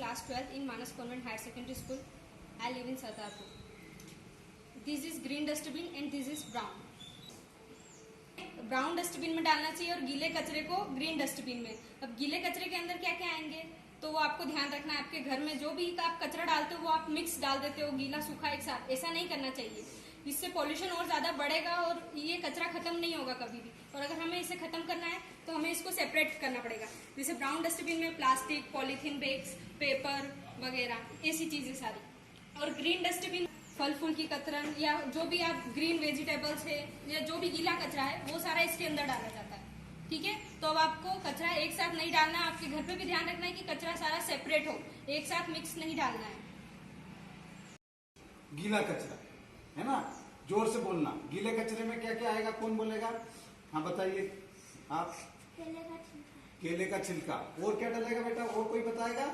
class 12th in Manas Convent Higher Secondary School. I live in Satarpur. This is green dustbin and this is brown. Brown dustbin में डालना चाहिए और गीले कचरे को green dustbin में। अब गीले कचरे के अंदर क्या क्या आएंगे तो वो आपको ध्यान रखना है। आपके घर में जो भी आप कचरा डालते हो वो आप मिक्स डाल देते हो, गीला सूखा एक साथ, ऐसा नहीं करना चाहिए। इससे पॉल्यूशन और ज्यादा बढ़ेगा और ये कचरा खत्म नहीं होगा कभी भी। और अगर हमें इसे खत्म करना है तो हमें इसको सेपरेट करना पड़ेगा। जैसे ब्राउन डस्टबिन में प्लास्टिक, पॉलीथीन बैग्स, पेपर वगैरह ऐसी चीजें सारी। और ग्रीन डस्टबिन फल फूल की कतरन या जो भी आप ग्रीन वेजिटेबल्स है या जो भी गीला कचरा है वो सारा इसके अंदर डाला जाता है। ठीक है, तो अब आपको कचरा एक साथ नहीं डालना। आपके घर पे भी ध्यान रखना है कि कचरा सारा सेपरेट हो, एक साथ मिक्स नहीं डालना है। गीला कचरा है ना, जोर से बोलना। गीले कचरे में क्या क्या आएगा, कौन बोलेगा? हाँ बताइए आप। केले का छिलका। और क्या डलेगा बेटा, और कोई बताएगा?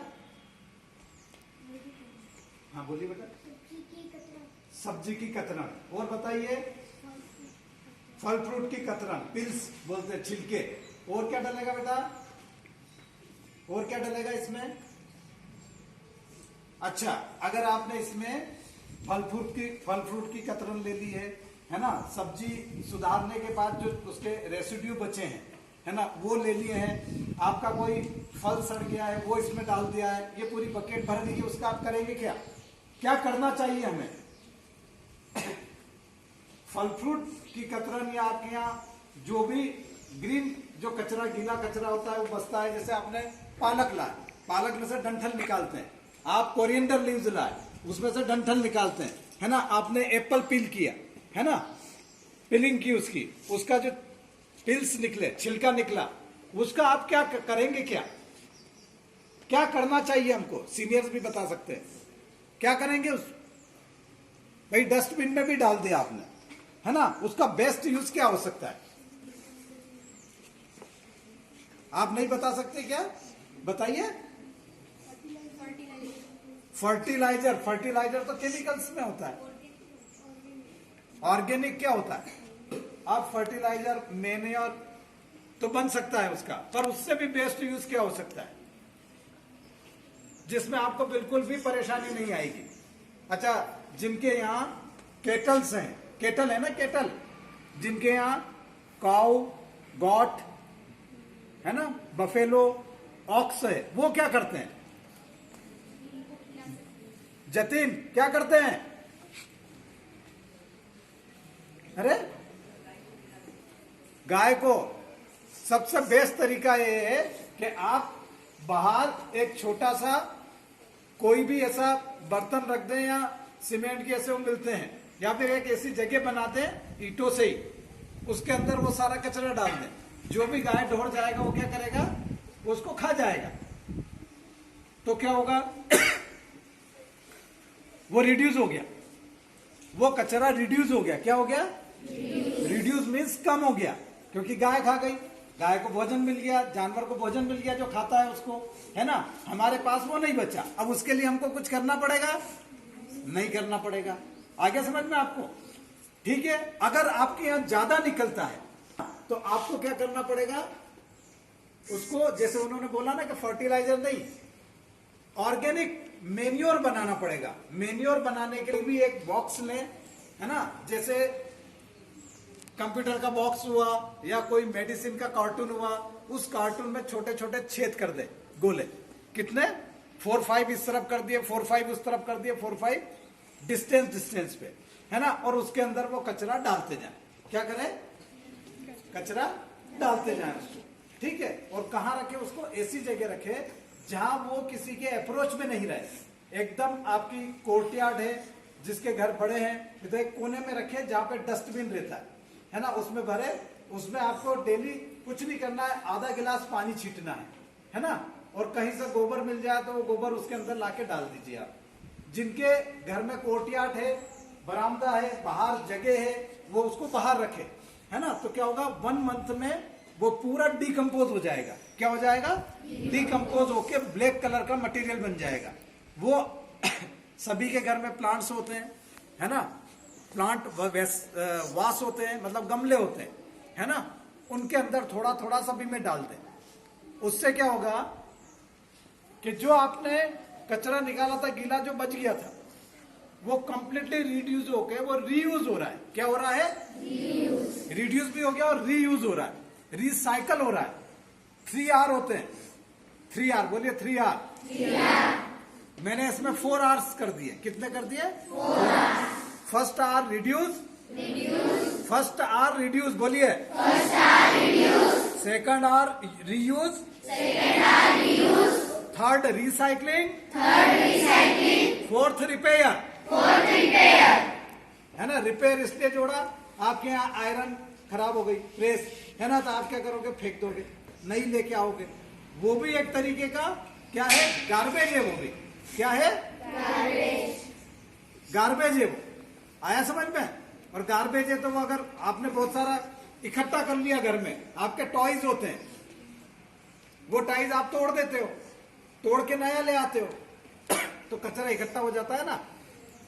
हाँ बोलिए बेटा। सब्जी की कतरन। और बताइए? फल फ्रूट की कतरन, पिल्स बोलते हैं, छिलके। और क्या डलेगा बेटा, और क्या डलेगा इसमें? अच्छा, अगर आपने इसमें फल फ्रूट की कतरन ले ली है ना, सब्जी सुधारने के बाद जो उसके रेसिड्यू बचे हैं है ना, वो ले लिए हैं। आपका कोई फल सड़ गया है वो इसमें डाल दिया है, ये पूरी बकेट भर दी है। उसका आप करेंगे क्या, क्या करना चाहिए हमें? फल फ्रूट की कतरन या आपके यहाँ जो भी ग्रीन जो कचरा, गीला कचरा होता है वो बचता है। जैसे आपने पालक लाए, पालक में से डंठल निकालते हैं। आप कोरिएंडर लीव्स लाए, उसमें से डंठल निकालते हैं, है ना। आपने एप्पल पील किया है ना, पिलिंग की उसकी, उसका जो पिल्स निकले, छिलका निकला, उसका आप क्या करेंगे? क्या करना चाहिए हमको? सीनियर्स भी बता सकते हैं क्या करेंगे उस भाई। डस्टबिन में भी डाल दिया आपने है ना, उसका बेस्ट यूज क्या हो सकता है? आप नहीं बता सकते क्या? बताइए। फर्टिलाइजर। फर्टिलाइजर तो केमिकल्स में होता है। ऑर्गेनिक क्या होता है? आप फर्टिलाइजर, मैन्योर तो बन सकता है उसका, पर उससे भी बेस्ट यूज क्या हो सकता है जिसमें आपको बिल्कुल भी परेशानी नहीं आएगी? अच्छा, जिनके यहाँ केटल्स हैं, केटल है ना, केटल, जिनके यहाँ काऊ, गॉट है ना, बफेलो, ऑक्स है, वो क्या करते हैं? जतिन क्या करते हैं? अरे गाय को सबसे बेस्ट तरीका ये है कि आप बाहर एक छोटा सा कोई भी ऐसा बर्तन रख दें या सीमेंट के ऐसे वो मिलते हैं, या फिर एक ऐसी जगह बनाते हैं ईंटों से ही, उसके अंदर वो सारा कचरा डाल दें। जो भी गाय ढोर जाएगा वो क्या करेगा, उसको खा जाएगा। तो क्या होगा वो रिड्यूस हो गया, वो कचरा रिड्यूस हो गया। क्या हो गया? रिड्यूस मीन्स कम हो गया, क्योंकि गाय खा गई, गाय को भोजन मिल गया, जानवर को भोजन मिल गया जो खाता है उसको, है ना। हमारे पास वो नहीं बचा, अब उसके लिए हमको कुछ करना पड़ेगा? नहीं करना पड़ेगा। आगे समझ में आपको? ठीक है। अगर आपके यहाँ ज्यादा निकलता है तो आपको क्या करना पड़ेगा? उसको जैसे उन्होंने बोला ना कि फर्टिलाइजर नहीं, ऑर्गेनिक मेन्योर बनाना पड़ेगा। मेन्योर बनाने के लिए भी एक बॉक्स लें, है ना, जैसे कंप्यूटर का बॉक्स हुआ या कोई मेडिसिन का कार्टून हुआ, उस कार्टून में छोटे छोटे छेद कर दे, गोले। कितने? 4-5 इस तरफ कर दिए, 4-5 उस तरफ कर दिए, 4-5 डिस्टेंस पे, है ना। और उसके अंदर वो कचरा डालते जाए। क्या करें? कचरा डालते जाए उसको, ठीक है। और कहाँ रखे उसको? ऐसी जगह रखे जहां वो किसी के अप्रोच में नहीं रहे। एकदम आपकी कोर्टयार्ड है, जिसके घर बड़े हैं, इधर एक कोने में रखे जहां पे डस्टबिन रहता है ना, उसमें भरे। उसमें आपको डेली कुछ नहीं करना है, आधा गिलास पानी छींटना है ना। और कहीं से गोबर मिल जाए तो वो गोबर उसके अंदर लाके डाल दीजिए आप। जिनके घर में कोर्टयार्ड है, बरामदा है, बाहर जगह है, वो उसको बाहर रखे, है ना। तो क्या होगा, 1 मंथ में वो पूरा डिकम्पोज हो जाएगा। क्या हो जाएगा? डिकम्पोज होके ब्लैक कलर का मटेरियल बन जाएगा। वो सभी के घर में प्लांट्स होते हैं, है ना, प्लांट वास होते हैं, मतलब गमले होते हैं, है ना। उनके अंदर थोड़ा थोड़ा सा भी में डाल दें। उससे क्या होगा कि जो आपने कचरा निकाला था गीला जो बच गया था, वो कंप्लीटली रिड्यूस होके वो रीयूज हो रहा है। क्या हो रहा है? रिड्यूस भी हो गया और रीयूज हो रहा है, रिसाइकल हो रहा है। 3R होते हैं, 3R बोलिए 3R। मैंने इसमें 4Rs कर दिए। कितने कर दिए? 4R। First R reduce, first R reduce बोलिए, second R reuse, third recycling, fourth repair. है ना? रिपेयर इसलिए जोड़ा, आपके यहाँ आयरन खराब हो गई, प्रेस है ना, तो आप क्या करोगे? फेंक दोगे, नहीं लेके आओगे। वो भी एक तरीके का क्या है? गार्बेज है। वो भी क्या है? गार्बेज है। वो आया समझ में? और गार्बेज है तो वो अगर आपने बहुत सारा इकट्ठा कर लिया घर में, आपके टॉयज होते हैं, वो टॉयज आप तोड़ देते हो, तोड़ के नया ले आते हो, तो कचरा इकट्ठा हो जाता है ना।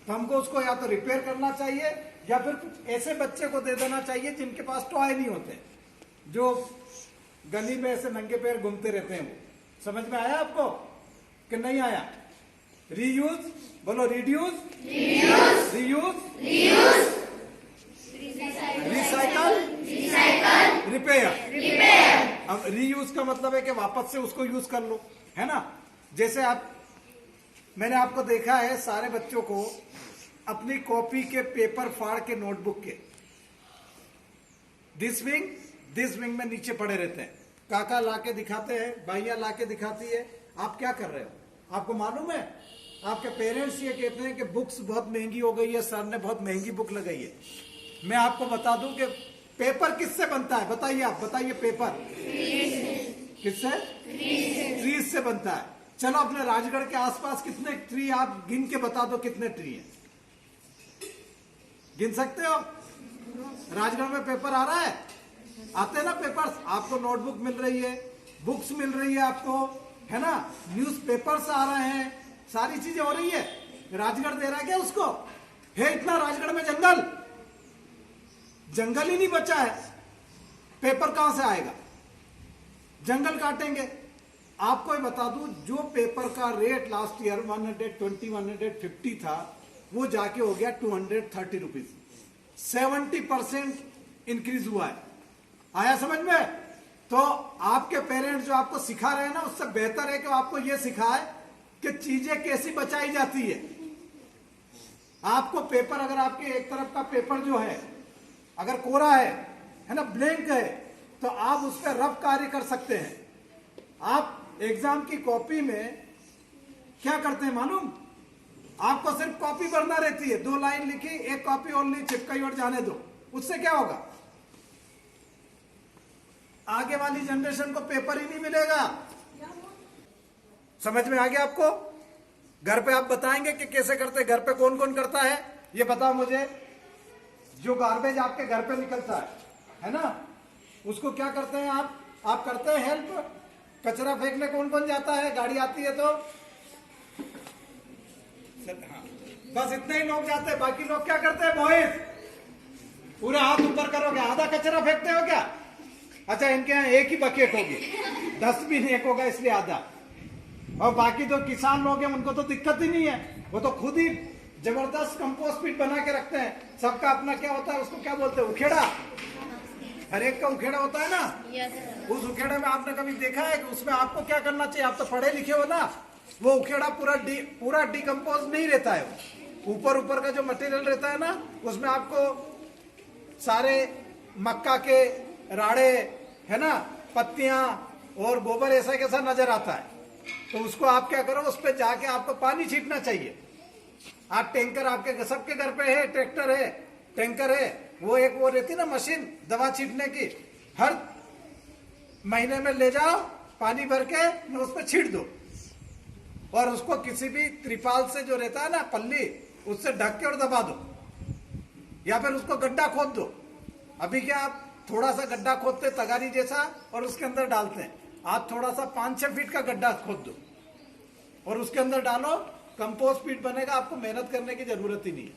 तो हमको उसको या तो रिपेयर करना चाहिए या फिर कुछ ऐसे बच्चे को दे देना चाहिए जिनके पास टॉय नहीं होते, जो गली में ऐसे नंगे पैर घूमते रहते हैं। वो समझ में आया आपको कि नहीं आया? रीयूज बोलो, रिड्यूस, रीयूज, रिसाइकल, रिपेयर। अब रीयूज का मतलब है कि वापस से उसको यूज कर लो, है ना। जैसे मैंने आपको देखा है सारे बच्चों को अपनी कॉपी के पेपर फाड़ के, नोटबुक के दिस विंग में नीचे पड़े रहते हैं। काका लाके दिखाते हैं, भाइयां लाके दिखाती है, आप क्या कर रहे हो? आपको मालूम है? आपके पेरेंट्स ये कहते हैं कि बुक्स बहुत महंगी हो गई है, सर ने बहुत महंगी बुक लगाई है। मैं आपको बता दूं कि पेपर किससे बनता है? बताइए, आप बताइए। पेपर किससे? ट्रीज से बनता है। चलो अपने राजगढ़ के आसपास कितने ट्री, आप गिन के बता दो कितने ट्री हैं। गिन सकते हो? राजगढ़ में पेपर आ रहा है? आते हैं ना पेपर्स? आपको नोटबुक मिल रही है, बुक्स मिल रही है आपको, है ना, न्यूज़पेपर्स आ रहे हैं, सारी चीजें हो रही है। राजगढ़ दे रहा है क्या उसको? है इतना राजगढ़ में जंगल ही नहीं बचा है, पेपर कहां से आएगा? जंगल काटेंगे। आपको ही बता दूं, जो पेपर का रेट लास्ट ईयर 120, 150 था, वो जाके हो गया 230 रुपीज। 70% इंक्रीज हुआ है। आया समझ में? तो आपके पेरेंट्स जो आपको सिखा रहे हैं ना, उससे बेहतर है कि आपको ये सिखाए कि चीजें कैसी बचाई जाती है। आपको पेपर, अगर आपके एक तरफ का पेपर जो है अगर कोरा है ना, ब्लैंक है, तो आप उस पर रफ कार्य कर सकते हैं। आप एग्जाम की कॉपी में क्या करते हैं मालूम? आपको सिर्फ कॉपी भरना रहती है, 2 लाइन लिखी, एक कॉपी और ली, चिपकाई और जाने दो। उससे क्या होगा? आगे वाली जनरेशन को पेपर ही नहीं मिलेगा। समझ में आ गया आपको? घर पे आप बताएंगे कि कैसे करते हैं? घर पे कौन कौन करता है ये बताओ मुझे। जो गार्बेज आपके घर पे निकलता है ना, उसको क्या करते हैं आप करते हैं हेल्प? कचरा फेंकने कौन कौन जाता है? गाड़ी आती है तो बस इतने ही लोग जाते हैं, बाकी लोग क्या करते हैं? बॉयज पूरे हाथ ऊपर करोगे, आधा कचरा फेंकते हो क्या? अच्छा, इनके यहाँ एक ही बकेट होगी, डस्टबिन एक होगा, इसलिए आधा। और बाकी तो किसान लोग हैं, उनको तो दिक्कत ही नहीं है, वो तो खुद ही जबरदस्त कंपोस्ट पिट बना के रखते हैं। सबका अपना क्या होता है, उसको क्या बोलते हैं? उखेड़ा। हर एक का उखेड़ा होता है ना। उस उखेड़े में आपने कभी देखा है कि उसमें आपको क्या करना चाहिए? आप तो पढ़े लिखे हो ना। वो उखेड़ा पूरा डिकम्पोज नहीं रहता है। ऊपर का जो मटेरियल रहता है ना, उसमें आपको सारे मक्का के राड़े, है ना, पत्तियां और गोबर ऐसा कैसा नजर आता है। तो उसको आप क्या करो, उस पर जाके आपको पानी छींटना चाहिए। आप टैंकर, आपके सबके घर पे है, ट्रैक्टर है, टैंकर है, वो एक वो रहती ना मशीन दवा छींटने की, हर महीने में ले जाओ, पानी भर के उस पर छींट दो। और उसको किसी भी त्रिपाल से जो रहता है ना, पल्ली, उससे ढक के और दबा दो, या फिर उसको गड्ढा खोद दो। अभी क्या आप थोड़ा सा गड्ढा खोदते तगारी जैसा और उसके अंदर डालते हैं, आप थोड़ा सा 5-6 फीट का गड्ढा खोद दो और उसके अंदर डालो, कंपोस्ट पीट बनेगा, आपको मेहनत करने की जरूरत ही नहीं।